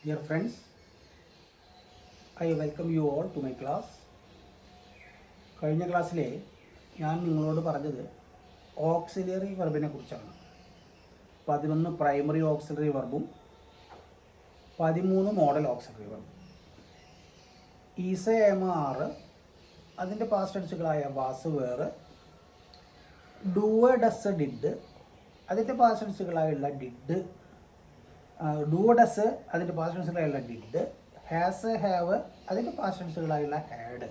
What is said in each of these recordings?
Dear friends, I welcome you all to my class. കഴിഞ്ഞ ക്ലാസ്സിലെ ഞാൻ നിങ്ങളോട് പറഞ്ഞത് ഓക്സിലറി വെർബിനെ കുറിച്ചാണ്. 11 പ്രൈമറി ഓക്സിലറി വെർബും 13 മോഡൽ ഓക്സിലറി വെർബും. ഈസ് എം ആർ അതിൻ്റെ പാസ്റ്റ് ടെൻസുകളായ was were, do does did അതിൻ്റെ പാസ്റ്റ് ടെൻസുകളായുള്ള ഡിഡ്, ഡു ഡസ് അതിൻ്റെ പാസ്റ്റ് ടെൻസുകളായുള്ള ഡിഡ്, ഹാസ് ഹാവ് അതിൻ്റെ പാസ്റ്റ് ടെൻസുകളായുള്ള ഹാഡ്.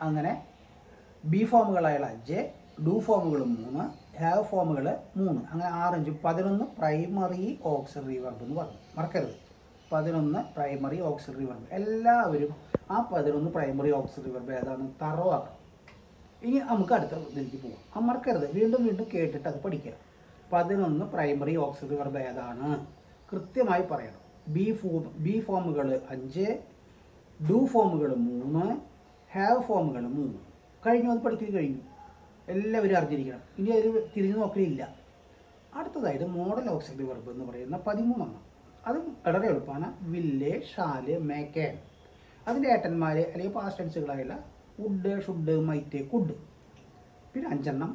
അങ്ങനെ ബി ഫോമുകളായുള്ള 5, ഡു ഫോമുകൾ 3, ഹാവ് ഫോമുകൾ 3, അങ്ങനെ 6, 11 പ്രൈമറി ഓക്സിലറി വെർബ് എന്ന് പറഞ്ഞു. മറക്കരുത്, 11 പ്രൈമറി ഓക്സിലറി വെർബ്. എല്ലാവരും ആ 11 പ്രൈമറി ഓക്സിലറി വെർബ് ഏതാണ് തറവാക്കണം. ഇനി നമുക്ക് അടുത്ത ഇതിലേക്ക് പോകാം. മറക്കരുത്, വീണ്ടും വീണ്ടും കേട്ടിട്ട് അത് പഠിക്കുക. 11 പ്രൈമറി ഓക്സിലറി വെർബ് ഏതാണ് കൃത്യമായി പറയണം. ബി ഫോമുകൾ 5, ഡു ഫോമുകൾ 3, ഹാവ് ഫോമുകൾ 3. കഴിഞ്ഞു, അത് പഠിക്കൽ കഴിഞ്ഞു, എല്ലാവരും അറിഞ്ഞിരിക്കണം. ഇനി അതിൽ തിരിഞ്ഞു നോക്കലില്ല. അടുത്തതായിട്ട് മോഡൽ ഓക്സിലറി വെർബ് എന്ന് പറയുന്ന 13. അതും വളരെ എളുപ്പമാണ്. വില്ല്, ഷാല്, മേക്കാൻ. അതിൻ്റെ ഏട്ടന്മാർ അല്ലെങ്കിൽ പാസ്റ്റ് ടെൻസുകളായുള്ള വുഡ്, ഷുഡ്, മൈറ്റ്, കുഡ്. പിന്നെ 5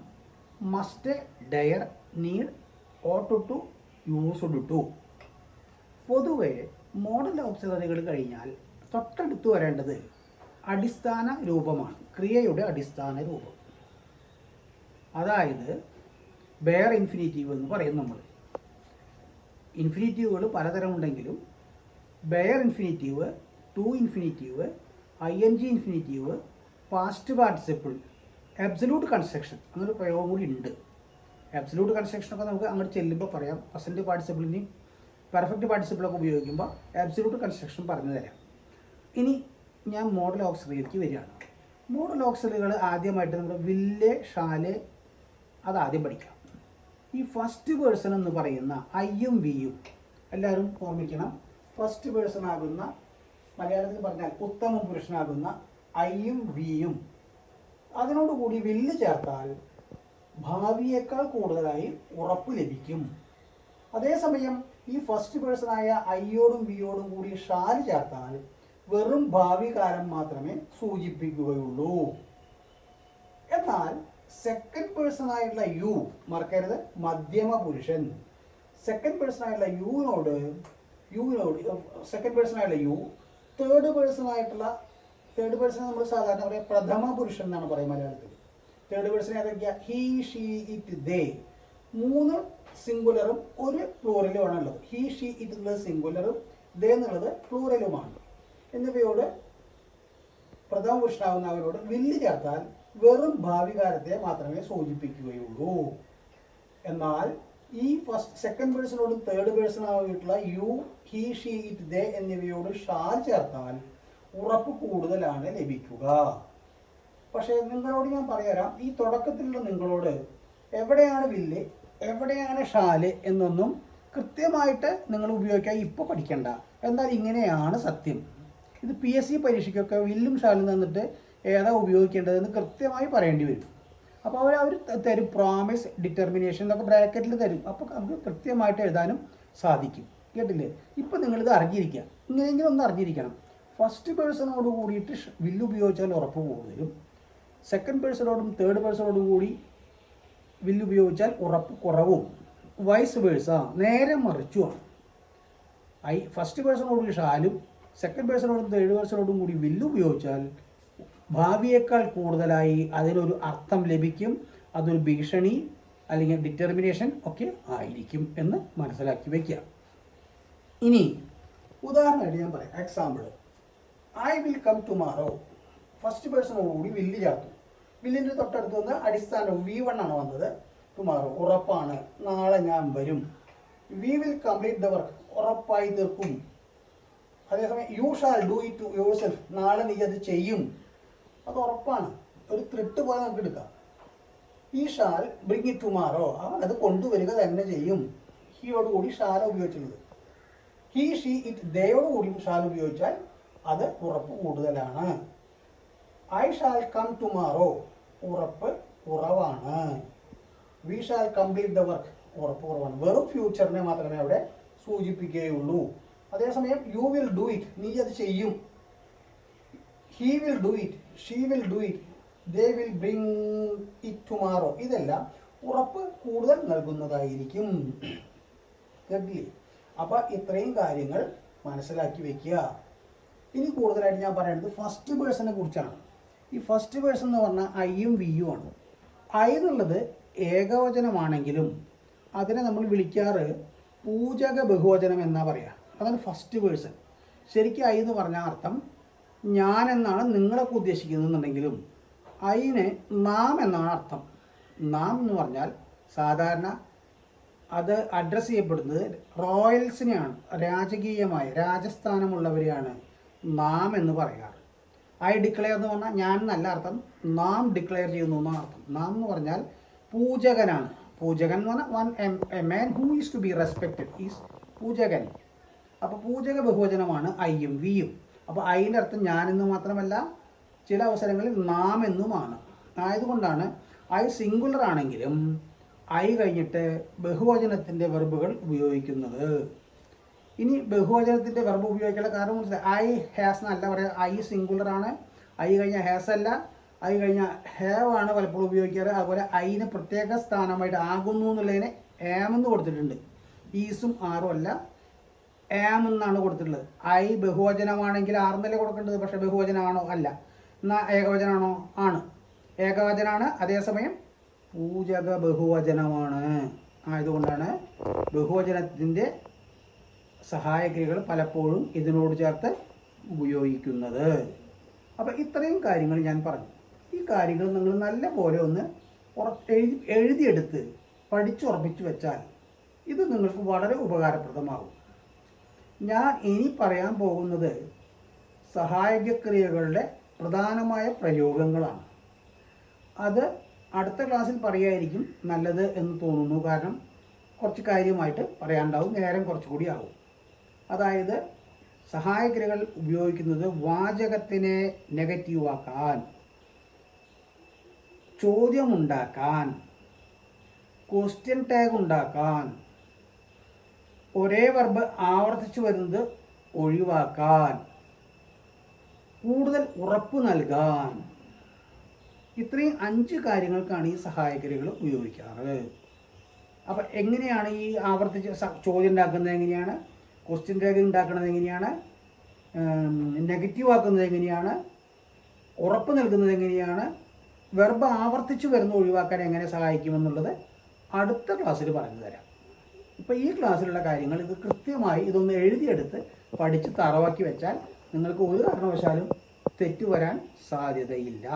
must, dare, need, ought to, used to. പൊതുവെ മോഡൽ ഓക്സിലറികൾ കഴിഞ്ഞാൽ തൊട്ടടുത്ത് വരേണ്ടത് അടിസ്ഥാന രൂപമാണ്, ക്രിയയുടെ അടിസ്ഥാന രൂപം. അതായത് ബെയർ ഇൻഫിനിറ്റീവ് എന്ന് പറയും നമ്മൾ. ഇൻഫിനിറ്റീവുകൾ പലതരമുണ്ടെങ്കിലും bare infinitive, to infinitive, ING infinitive, past participle, absolute construction അങ്ങനൊരു പ്രയോഗം കൂടി ഉണ്ട്. അബ്സല്യൂട്ട് കൺസ്ട്രക്ഷനൊക്കെ നമുക്ക് അങ്ങോട്ട് ചെല്ലുമ്പോൾ പറയാം. പ്രസൻറ്റ് പാർട്ടിസിപ്പിളിനെയും പെർഫെക്റ്റ് പാർട്ടിസിപ്പിളൊക്കെ ഉപയോഗിക്കുമ്പോൾ അബ്സല്യൂട്ട് കൺസ്ട്രക്ഷൻ പറഞ്ഞു തരാം. ഇനി ഞാൻ മോഡൽ ഓക്സിലറിയിലേക്ക് വരികയാണ്. മോഡൽ ഓക്സിലറികൾ ആദ്യമായിട്ട് നമ്മൾ വില്ല്, ഷാല് അതാദ്യം പഠിക്കാം. ഈ ഫസ്റ്റ് പേഴ്സൺ എന്ന് പറയുന്ന ഐയും വിയും എല്ലാവരും ഓർമ്മിക്കണം. ഫസ്റ്റ് പേഴ്സൺ ആകുന്ന, മലയാളത്തിൽ പറഞ്ഞാൽ ഉത്തമ പുരുഷനാകുന്ന ഐയും വിയും, അതിനോടുകൂടി വില്ല് ചേർത്താൽ ഭാവിയേക്കാൾ കൂടുതലായി ഉറപ്പ് ലഭിക്കും. അതേസമയം ഈ ഫസ്റ്റ് പേഴ്സണായ ഐയോടും വിയോടും കൂടി ഷാല് ചേർത്താൽ വെറും ഭാവി കാലം മാത്രമേ സൂചിപ്പിക്കുകയുള്ളൂ. എന്നാൽ സെക്കൻഡ് പേഴ്സൺ ആയിട്ടുള്ള യു, മറക്കരുത്, മധ്യമ പുരുഷൻ. സെക്കൻഡ് പേഴ്സൺ ആയിട്ടുള്ള യുവിനോട് സെക്കൻഡ് പേഴ്സൺ ആയിട്ടുള്ള യു, തേർഡ് പേഴ്സൺ നമ്മൾ സാധാരണ പറയാം പ്രഥമ പുരുഷൻ എന്നാണ് പറയുക മലയാളത്തിൽ. തേർഡ് പേഴ്സൺ ഏതൊക്കെയാ? ഹി, ഷീ, ഇറ്റ്, ദേ. 3 സിംഗുലറും ഒരു പ്ലൂറലുമാണ് ഉള്ളത്. ഹി, ഷീ, ഇറ്റ് എന്നുള്ളത് സിംഗുലറും ദേ എന്നുള്ളത് പ്ലൂറലുമാണ്. എന്നിവയോട് പ്രഥമ പുരുഷനാകുന്നവരോട് വില്ല് ചേർത്താൽ വെറും ഭാവി കാലത്തെ മാത്രമേ സൂചിപ്പിക്കുകയുള്ളൂ. എന്നാൽ ഈ സെക്കൻഡ് പേഴ്സണോടും തേർഡ് പേഴ്സണായിട്ടുള്ള you, he, she, it, they എന്നിവയോട് ഷാൽ ചേർത്താൽ ഉറപ്പ് കൂടുതലാണ് ലഭിക്കുക. പക്ഷേ നിങ്ങളോട് ഞാൻ പറയാം, ഈ തുടക്കത്തിലുള്ള നിങ്ങളോട് എവിടെയാണ് വില്ല്, എവിടെയാണ് ഷാല് എന്നൊന്നും കൃത്യമായിട്ട് നിങ്ങൾ ഉപയോഗിക്കാൻ ഇപ്പോൾ പഠിക്കണ്ട. എന്നാൽ ഇങ്ങനെയാണ് സത്യം. ഇത് PSC പരീക്ഷയ്ക്കൊക്കെ വില്ലും ഷാലും തന്നിട്ട് ഏതാ ഉപയോഗിക്കേണ്ടതെന്ന് കൃത്യമായി പറയേണ്ടി വരും. അപ്പോൾ അവർ തരും, പ്രോമിസ്, ഡിറ്റർമിനേഷൻ എന്നൊക്കെ ബ്രാക്കറ്റിൽ തരും. അപ്പോൾ നമുക്ക് കൃത്യമായിട്ട് എഴുതാനും സാധിക്കും. കേട്ടില്ലേ? ഇപ്പം നിങ്ങളിത് അറിഞ്ഞിരിക്കുക, ഇങ്ങനെയെങ്കിലും ഒന്ന് അറിഞ്ഞിരിക്കണം. ഫസ്റ്റ് പേഴ്സണോട് കൂടിയിട്ട് വില്ല് ഉപയോഗിച്ചാൽ ഉറപ്പ് കൂടുതലും, സെക്കൻഡ് പേഴ്സണോടും തേർഡ് പേഴ്സണോടും കൂടി വില്ല് ഉപയോഗിച്ചാൽ ഉറപ്പ് കുറവും. വൈസ് വേഴ്സ, നേരെ മറിച്ചുമാണ്. ഫസ്റ്റ് പേഴ്സണോടുകൂടി ഷാലും സെക്കൻഡ് പേഴ്സണോടും തേർഡ് പേഴ്സണോടും കൂടി വില്ല് ഉപയോഗിച്ചാൽ ഭാവിയേക്കാൾ കൂടുതലായി അതിനൊരു അർത്ഥം ലഭിക്കും. അതൊരു ഭീഷണി അല്ലെങ്കിൽ ഡിറ്റർമിനേഷൻ ഒക്കെ ആയിരിക്കും എന്ന് മനസ്സിലാക്കി വയ്ക്കുക. ഇനി ഉദാഹരണമായിട്ട് ഞാൻ പറയാം. Example, I will come tomorrow. First പേഴ്സണോടുകൂടി വില്ല് ചേർത്തു. വില്ലിൻ്റെ തൊട്ടടുത്ത് വന്ന് അടിസ്ഥാനം V1 ആണ് വന്നത്. ടുമാറോ ഉറപ്പാണ്, നാളെ ഞാൻ വരും. We will complete the work, ഉറപ്പായി തീർക്കും. അതേസമയം you shall do it your self, നാളെ നീ അത് ചെയ്യും, അത് ഉറപ്പാണ്. ഒരു ത്രിട്ട് പോലെ നമുക്ക് എടുക്കാം. ഈ ഷാൽ ബ്രിങ് ഇറ്റ് ടുമാറോ, അവൻ അത് കൊണ്ടുവരിക തന്നെ ചെയ്യും. ഹിയോട് കൂടി ഷാൽ ഉപയോഗിച്ചുള്ളത്. ഹി, ഷീ, ഇറ്റ്, ദയോട് കൂടി ഷാൽ ഉപയോഗിച്ചാൽ അത് ഉറപ്പ് കൂടുതലാണ്. ഐ ഷാൽ കം ടുമാറോ, ഉറപ്പ് കുറവാണ്. We shall complete the work, ഉറപ്പ് കുറവാണ്. വെറും ഫ്യൂച്ചറിനെ മാത്രമേ അവിടെ സൂചിപ്പിക്കുകയുള്ളൂ. അതേസമയം യു വിൽ ഡു ഇറ്റ്, നീ അത് ചെയ്യും. He will do it, she will do it, they will bring it tomorrow. ഇതെല്ലാം ഉറപ്പ് കൂടുതൽ നൽകുന്നതായിരിക്കും. കേട്ടില്ലേ? അപ്പോൾ ഇത്രയും കാര്യങ്ങൾ മനസ്സിലാക്കി വെക്കുക. ഇനി കൂടുതലായിട്ട് ഞാൻ പറയുന്നത് ഫസ്റ്റ് പേഴ്സണെ കുറിച്ചാണ്. ഈ ഫസ്റ്റ് പേഴ്സൺ എന്ന് പറഞ്ഞാൽ ഐയും വിയും ആണ്. ഐ എന്നുള്ളത് ഏകവചനമാണെങ്കിലും അതിനെ നമ്മൾ വിളിക്കാറ് പൂജക ബഹുവചനം എന്നാ പറയുക. അതാണ് ഫസ്റ്റ് പേഴ്സൺ. ശരിക്കും ഐ എന്ന് പറഞ്ഞാൽ അർത്ഥം ഞാൻ എന്നാണ് നിങ്ങളൊക്കെ ഉദ്ദേശിക്കുന്നതെന്നുണ്ടെങ്കിലും ഐന് നാം എന്നാണ് അർത്ഥം. നാം എന്ന് പറഞ്ഞാൽ സാധാരണ അത് അഡ്രസ്സ് ചെയ്യപ്പെടുന്നത് റോയൽസിനെയാണ്, രാജകീയമായ രാജസ്ഥാനമുള്ളവരെയാണ് നാം എന്ന് പറയാറ്. ഐ ഡിക്ലെയർ എന്ന് പറഞ്ഞാൽ ഞാൻ എന്നല്ല അർത്ഥം, നാം ഡിക്ലെയർ ചെയ്യുന്നു എന്നാണ് അർത്ഥം. നാം എന്ന് പറഞ്ഞാൽ പൂജകനാണ്. പൂജകൻ എന്ന് പറഞ്ഞാൽ a man who is to be respected is പൂജകൻ. അപ്പോൾ പൂജക ബഹുവചനമാണ് ഐയും വിയും. അപ്പോൾ ഐൻ്റെ അർത്ഥം ഞാനെന്ന് മാത്രമല്ല ചില അവസരങ്ങളിൽ നാം എന്നുമാണ്. ആയതുകൊണ്ടാണ് ഐ സിംഗുലർ ആണെങ്കിലും ഐ കഴിഞ്ഞിട്ട് ബഹുവചനത്തിൻ്റെ വെർബുകൾ ഉപയോഗിക്കുന്നത്. ഇനി ബഹുവചനത്തിൻ്റെ വെർബ് ഉപയോഗിക്കാനുള്ള കാരണം മനസ്സിലായി. ഐ ഹാസ് എന്നല്ല പറയുക, ഐ സിംഗുലർ ആണ്. ഐ കഴിഞ്ഞാൽ ഹാസ് അല്ല, ഐ കഴിഞ്ഞാൽ ഹാവ് ആണ് പലപ്പോഴും ഉപയോഗിക്കാറ്. അതുപോലെ ഐന് പ്രത്യേക സ്ഥാനമായിട്ട് ആകുന്നു എന്നുള്ളതിനെ ആം എന്ന് കൊടുത്തിട്ടുണ്ട്. ഈസും ആറും അല്ല, ആം എന്നാണ് കൊടുത്തിട്ടുള്ളത്. ഐ ബഹുവചനമാണെങ്കിൽ ആർന്നല്ലേ കൊടുക്കേണ്ടത്, പക്ഷേ ബഹുവചനമാണോ? അല്ല. എന്നാൽ ഏകവചനമാണോ? ആണ്. ഏകവചനമാണ്, അതേസമയം പൂജക ബഹുവചനമാണ്. ആയതുകൊണ്ടാണ് ബഹുവചനത്തിൻ്റെ സഹായക്രിയകൾ പലപ്പോഴും ഇതിനോട് ചേർത്ത് ഉപയോഗിക്കുന്നത്. അപ്പോൾ ഇത്രയും കാര്യങ്ങൾ ഞാൻ പറഞ്ഞു. ഈ കാര്യങ്ങൾ നിങ്ങൾ നല്ല പോലെ ഒന്ന് എഴുതിയെടുത്ത് പഠിച്ചുറപ്പിച്ചു വെച്ചാൽ ഇത് നിങ്ങൾക്ക് വളരെ ഉപകാരപ്രദമാകും. ഞാൻ ഇനി പറയാൻ പോകുന്നത് സഹായകക്രിയകളുടെ പ്രധാനമായ പ്രയോഗങ്ങളാണ്. അത് അടുത്ത ക്ലാസ്സിൽ പറയുമായിരിക്കും നല്ലത് എന്ന് തോന്നുന്നു. കാരണം കുറച്ച് കാര്യമായിട്ട് പറയാനുണ്ടാവും, നേരം കുറച്ചുകൂടി ആകും. അതായത് സഹായക്രിയകൾ ഉപയോഗിക്കുന്നത് വാചകത്തിനെ നെഗറ്റീവാക്കാൻ, ചോദ്യമുണ്ടാക്കാൻ, ക്വസ്റ്റ്യൻ ടാഗ് ഉണ്ടാക്കാൻ, ഒരേ വെർബ് ആവർത്തിച്ചു വരുന്നത് ഒഴിവാക്കാൻ, കൂടുതൽ ഉറപ്പ് നൽകാൻ, ഇത്രയും 5 കാര്യങ്ങൾക്കാണ് ഈ സഹായക്രിയകൾ ഉപയോഗിക്കാറ്. അപ്പം എങ്ങനെയാണ് ഈ ആവർത്തിച്ച് ചോദ്യം ഉണ്ടാക്കുന്നത്, എങ്ങനെയാണ് ക്വസ്റ്റ്യൻ ടാഗ് ഉണ്ടാക്കുന്നത്, എങ്ങനെയാണ് നെഗറ്റീവ് ആക്കുന്നത്, എങ്ങനെയാണ് ഉറപ്പ് നൽകുന്നത്, എങ്ങനെയാണ് വെർബ് ആവർത്തിച്ച് വരുന്ന ഒഴിവാക്കാൻ എങ്ങനെ സഹായിക്കുമെന്നുള്ളത് അടുത്ത ക്ലാസ്സിൽ പറഞ്ഞു തരാം. ഇപ്പോൾ ഈ ക്ലാസ്സിലുള്ള കാര്യങ്ങൾ ഇത് കൃത്യമായി ഇതൊന്ന് എഴുതിയെടുത്ത് പഠിച്ച് തറവാക്കി വെച്ചാൽ നിങ്ങൾക്ക് ഒരു കാരണവശാലും തെറ്റ് വരാൻ സാധ്യതയില്ല.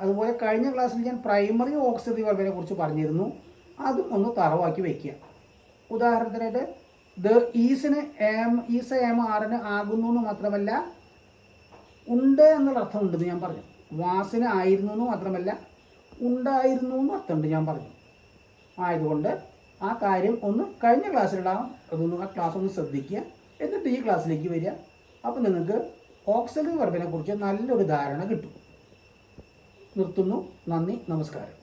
അതുപോലെ കഴിഞ്ഞ ക്ലാസ്സിൽ ഞാൻ പ്രൈമറി ഓക്സിലറി വെർബിനെ കുറിച്ച് പറഞ്ഞിരുന്നു. അതും ഒന്ന് തറവാക്കി വയ്ക്കുക. ഉദാഹരണത്തിനായിട്ട് ഈസിന് ഈസ് ആം ആറിന് ആകുന്നു എന്ന് മാത്രമല്ല ഉണ്ട് എന്നുള്ള അർത്ഥമുണ്ടെന്ന് ഞാൻ പറഞ്ഞു. വാസിന് ആയിരുന്നു എന്ന് മാത്രമല്ല ഉണ്ടായിരുന്നു എന്ന് അർത്ഥമുണ്ട് ഞാൻ പറഞ്ഞു. ആയതുകൊണ്ട് ആ കാര്യം ഒന്ന് കഴിഞ്ഞ ക്ലാസ്സിലുണ്ടാകും, അതൊന്ന് ആ ക്ലാസ് ഒന്ന് ശ്രദ്ധിക്കുക. എന്നിട്ട് ഈ ക്ലാസ്സിലേക്ക് വരിക. അപ്പോൾ നിങ്ങൾക്ക് ഓക്സിലറി വെർബിനെ കുറിച്ച് നല്ലൊരു ധാരണ കിട്ടും. നിർത്തുന്നു. നന്ദി, നമസ്കാരം.